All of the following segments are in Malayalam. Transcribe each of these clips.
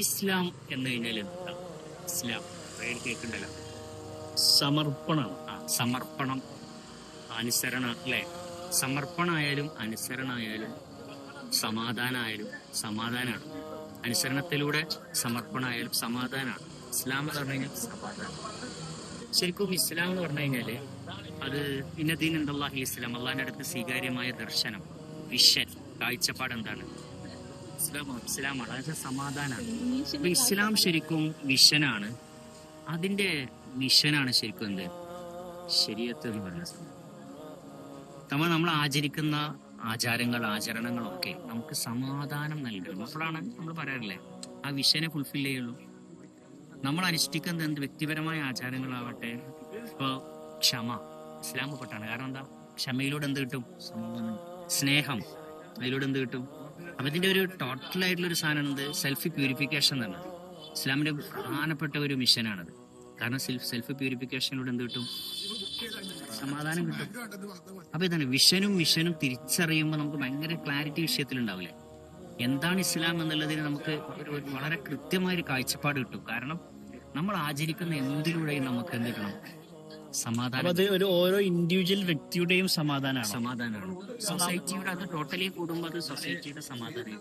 ഇസ്ലാം എന്ന് കഴിഞ്ഞാൽ എന്താ? ഇസ്ലാം പേര് കേൾക്കണ്ടല്ലോ. സമർപ്പണം. സമർപ്പണം, അനുസരണം അല്ലെ? സമർപ്പണമായാലും അനുസരണമായാലും സമാധാനമായാലും സമാധാനമാണ്. അനുസരണത്തിലൂടെ സമർപ്പണമായാലും സമാധാനമാണ്. ഇസ്ലാം എന്ന് പറഞ്ഞു കഴിഞ്ഞാൽ സമാധാനം. ശരിക്കും ഇസ്ലാം എന്ന് പറഞ്ഞു കഴിഞ്ഞാല് അത് ഇന്നദീൻ അല്ലാഹി ഇസ്ലാം, അള്ളാഹിന്റെ അടുത്ത് സ്വീകാര്യമായ ദർശനം, വിഷൻ, കാഴ്ചപ്പാട് എന്താണ്? ഇസ്ലാമാണ്. അതായത് സമാധാനമാണ്. അപ്പൊ ഇസ്ലാം ശരിക്കും വിഷനാണ്. അതിന്റെ മിഷനാണ് ശരിക്കും എന്ത്? ശരീഅത്ത് എന്ന് പറയുന്നത്. നമ്മൾ ആചരിക്കുന്ന ആചാരങ്ങൾ, ആചരണങ്ങളൊക്കെ നമുക്ക് സമാധാനം നൽകണം. അപ്പോഴാണ് നമ്മൾ പറയാറില്ലേ ആ വിഷനെ ഫുൾഫിൽ ചെയ്യുള്ളൂ. നമ്മൾ അനുഷ്ഠിക്കുന്ന എന്ത് വ്യക്തിപരമായ ആചാരങ്ങളാവട്ടെ, ഇപ്പൊ ക്ഷമ ഇസ്ലാം പെട്ടാണ്. കാരണം എന്താ? ക്ഷമയിലൂടെ എന്ത് കിട്ടും? സ്നേഹം. അതിലൂടെ എന്ത് കിട്ടും? അപ്പൊ ഇതിന്റെ ഒരു ടോട്ടൽ ആയിട്ടുള്ള ഒരു സാധനം എന്ത്? സെൽഫ് പ്യൂരിഫിക്കേഷൻ എന്നാണ്. ഇസ്ലാമിന്റെ പ്രധാനപ്പെട്ട ഒരു മിഷനാണത്. കാരണം സെൽഫ് പ്യൂരിഫിക്കേഷനിലൂടെ എന്ത് കിട്ടും? സമാധാനം കിട്ടും. അപ്പൊ ഇതാണ് വിഷനും മിഷനും തിരിച്ചറിയുമ്പോൾ നമുക്ക് ഭയങ്കര ക്ലാരിറ്റി വിഷയത്തിലുണ്ടാവില്ലേ? എന്താണ് ഇസ്ലാം എന്നുള്ളതിന് നമുക്ക് ഒരു വളരെ കൃത്യമായൊരു കാഴ്ചപ്പാട് കിട്ടും. കാരണം നമ്മൾ ആചരിക്കുന്ന എന്തിലൂടെയും നമുക്ക് എന്ത് കിട്ടണം? സമാധാനം. അത് ഒരു ഓരോ ഇൻഡിവിജ്വൽ വ്യക്തിയുടെയും സമാധാനമാണ്. സൊസൈറ്റിയുടെ അത് ടോട്ടലി കൂടുമ്പോൾ അത് സൊസൈറ്റിയുടെ സമാധാനം.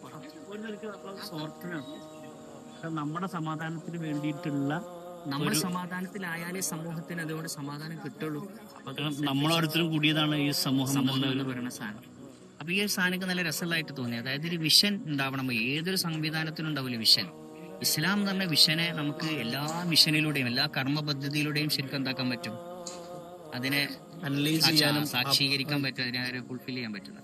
നമ്മുടെ സമാധാനത്തിന് വേണ്ടിയിട്ടുള്ള, നമ്മുടെ സമാധാനത്തിലായാലേ സമൂഹത്തിന് അതുകൊണ്ട് സമാധാനം കിട്ടുള്ളൂ. നമ്മളോരോരുത്തരും കൂടിയതാണ് ഈ സമൂഹം എന്ന് പറയുന്ന സാധനം. അപ്പൊ ഈ ഒരു സാധനമൊക്കെ നല്ല രസമായിട്ട് തോന്നി. അതായത് ഒരു വിഷൻ ഉണ്ടാവണം. ഏതൊരു സംവിധാനത്തിനും ഉണ്ടാവില്ല വിഷൻ. ഇസ്ലാം എന്ന് പറഞ്ഞ വിഷനെ നമുക്ക് എല്ലാ മിഷനിലൂടെയും എല്ലാ കർമ്മ പദ്ധതിയിലൂടെയും ശരിക്കും എന്താക്കാൻ പറ്റും? അതിനെ അനലൈസ് ചെയ്യാനും സാക്ഷീകരിക്കാൻ പറ്റും. അതിനെ ഫുൾഫിൽ ചെയ്യാൻ പറ്റും.